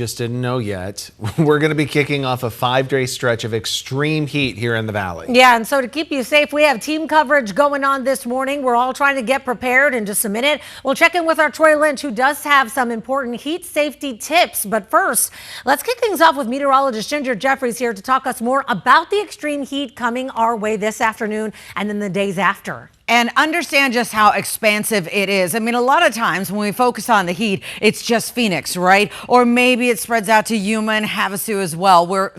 Just didn't know yet. We're going to be kicking off a 5-day stretch of extreme heat here in the valley. Yeah, and so to keep you safe, we have team coverage going on this morning. We're all trying to get prepared in just a minute. We'll check in with our Troy Lynch, who does have some important heat safety tips. But first, let's kick things off with meteorologist Ginger Jeffries here to talk us more about the extreme heat coming our way this afternoon and then the days after. And understand just how expansive it is. I mean, a lot of times when we focus on the heat, it's just Phoenix, right? Or maybe it spreads out to Yuma and Havasu as well. We're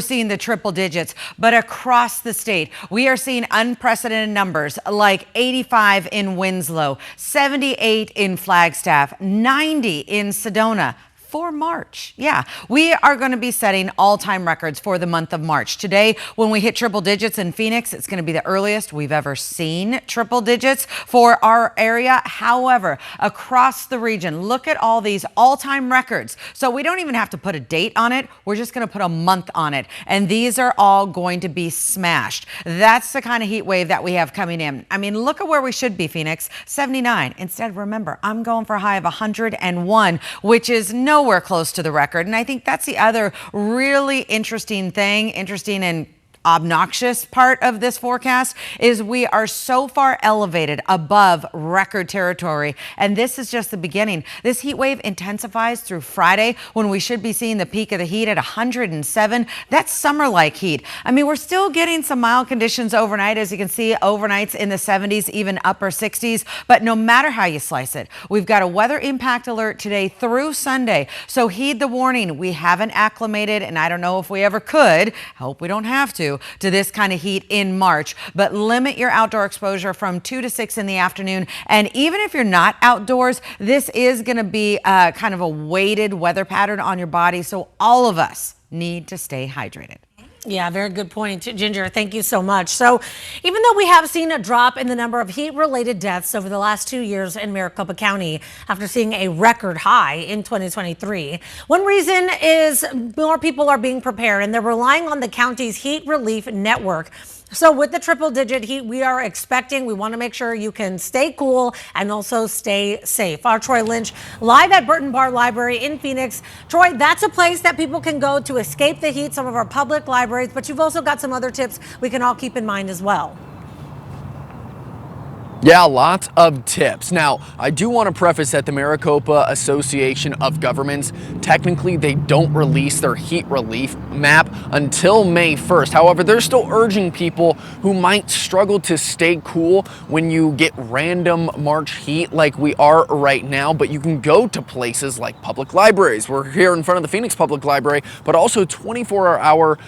seeing the triple digits, but across the state, we are seeing unprecedented numbers like 85 in Winslow, 78 in Flagstaff, 90 in Sedona. For March. Yeah, we are going to be setting all-time records for the month of March. Today, when we hit triple digits in Phoenix, it's going to be the earliest we've ever seen triple digits for our area. However, across the region, look at all these all-time records. So we don't even have to put a date on it. We're just going to put a month on it. And these are all going to be smashed. That's the kind of heat wave that we have coming in. I mean, look at where we should be, Phoenix, 79. Instead, remember, I'm going for a high of 101, which is nowhere close to the record. And I think that's the other really interesting and obnoxious part of this forecast is we are so far elevated above record territory. And this is just the beginning. This heat wave intensifies through Friday when we should be seeing the peak of the heat at 107. That's summer-like heat. I mean, we're still getting some mild conditions overnight. As you can see, overnights in the 70s, even upper 60s. But no matter how you slice it, we've got a weather impact alert today through Sunday. So heed the warning. We haven't acclimated, and I don't know if we ever could. Hope we don't have to this kind of heat in March, but limit your outdoor exposure from 2 to 6 in the afternoon. And even if you're not outdoors, this is going to be kind of a weighted weather pattern on your body. So all of us need to stay hydrated. Yeah, very good point, Ginger. Thank you so much. So even though we have seen a drop in the number of heat-related deaths over the last 2 years in Maricopa County after seeing a record high in 2023, one reason is more people are being prepared and they're relying on the county's heat relief network. So with the triple-digit heat we want to make sure you can stay cool and also stay safe. Our Troy Lynch live at Burton Barr Library in Phoenix. Troy, that's a place that people can go to escape the heat, some of our public libraries, but you've also got some other tips we can all keep in mind as well. Yeah, lots of tips. Now, I do want to preface that the Maricopa Association of Governments, technically they don't release their heat relief map until May 1st. However, they're still urging people who might struggle to stay cool when you get random March heat like we are right now, but you can go to places like public libraries. We're here in front of the Phoenix Public Library, but also 24-hour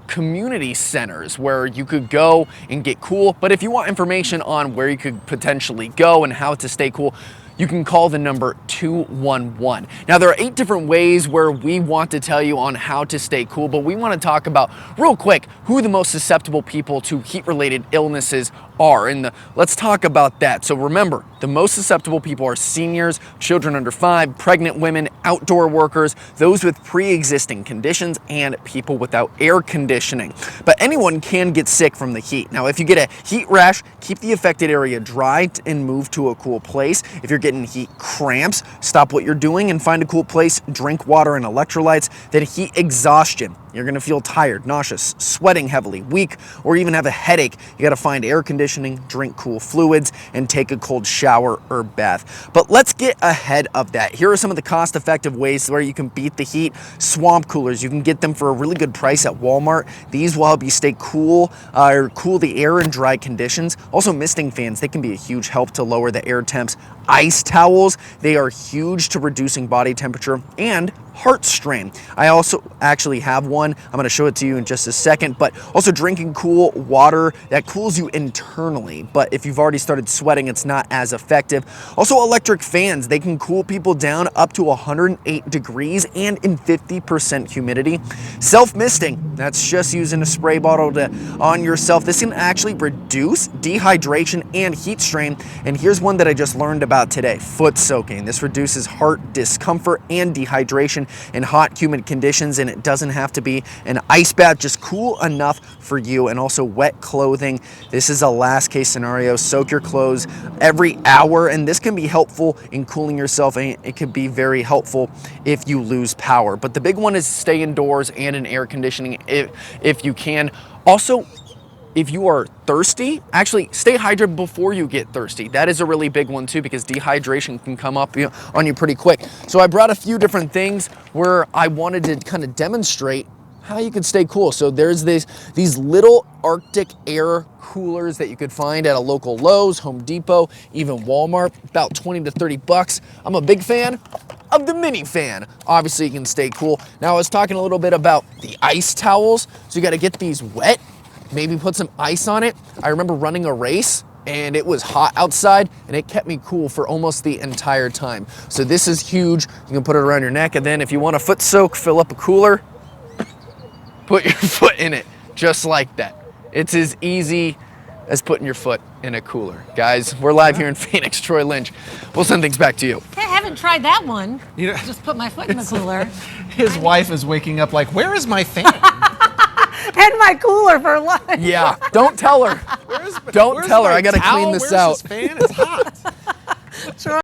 community centers where you could go and get cool. But if you want information on where you could potentially go and how to stay cool, you can call the number 211. Now, there are 8 different ways where we want to tell you on how to stay cool, but we want to talk about real quick who the most susceptible people to heat-related illnesses are. And let's talk about that. So remember, the most susceptible people are seniors, children under 5, pregnant women, outdoor workers, those with pre-existing conditions, and people without air conditioning. But anyone can get sick from the heat. Now, if you get a heat rash, keep the affected area dry and move to a cool place. If you're getting heat cramps, stop what you're doing and find a cool place, drink water and electrolytes. Then heat exhaustion. You're going to feel tired, nauseous, sweating heavily, weak, or even have a headache. You got to find air conditioning, drink cool fluids, and take a cold shower or bath. But let's get ahead of that. Here are some of the cost-effective ways where you can beat the heat. Swamp coolers. You can get them for a really good price at Walmart. These will help you stay cool or cool the air in dry conditions. Also, misting fans. They can be a huge help to lower the air temps. Ice towels. They are huge to reducing body temperature. And heart strain. I also actually have one. I'm going to show it to you in just a second, but also drinking cool water that cools you internally. But if you've already started sweating, it's not as effective. Also, electric fans. They can cool people down up to 108 degrees and in 50% humidity. Self-misting. That's just using a spray bottle on yourself. This can actually reduce dehydration and heat strain. And here's one that I just learned about about today, foot soaking. This reduces heart discomfort and dehydration in hot, humid conditions, and it doesn't have to be an ice bath, just cool enough for you. And also wet clothing. This is a last case scenario. Soak your clothes every hour, and this can be helpful in cooling yourself, and it can be very helpful if you lose power. But the big one is stay indoors and in air conditioning if you can. Also, if you are thirsty, actually stay hydrated before you get thirsty. That is a really big one too, because dehydration can come up on you pretty quick. So I brought a few different things where I wanted to kind of demonstrate how you can stay cool. So there's these little Arctic air coolers that you could find at a local Lowe's, Home Depot, even Walmart, about 20 to 30 bucks. I'm a big fan of the mini fan. Obviously you can stay cool. Now I was talking a little bit about the ice towels. So you got to get these wet, maybe put some ice on it. I remember running a race and it was hot outside and it kept me cool for almost the entire time. So this is huge. You can put it around your neck, and then if you want a foot soak, fill up a cooler, put your foot in it, just like that. It's as easy as putting your foot in a cooler. Guys, we're live here in Phoenix. Troy Lynch. We'll send things back to you. I haven't tried that one. You know, Just put my foot in the cooler. His wife is waking up like, where is my fan? And my cooler for lunch. Yeah, don't tell her. Don't tell her. I gotta clean this Where's out. his fan? It's hot.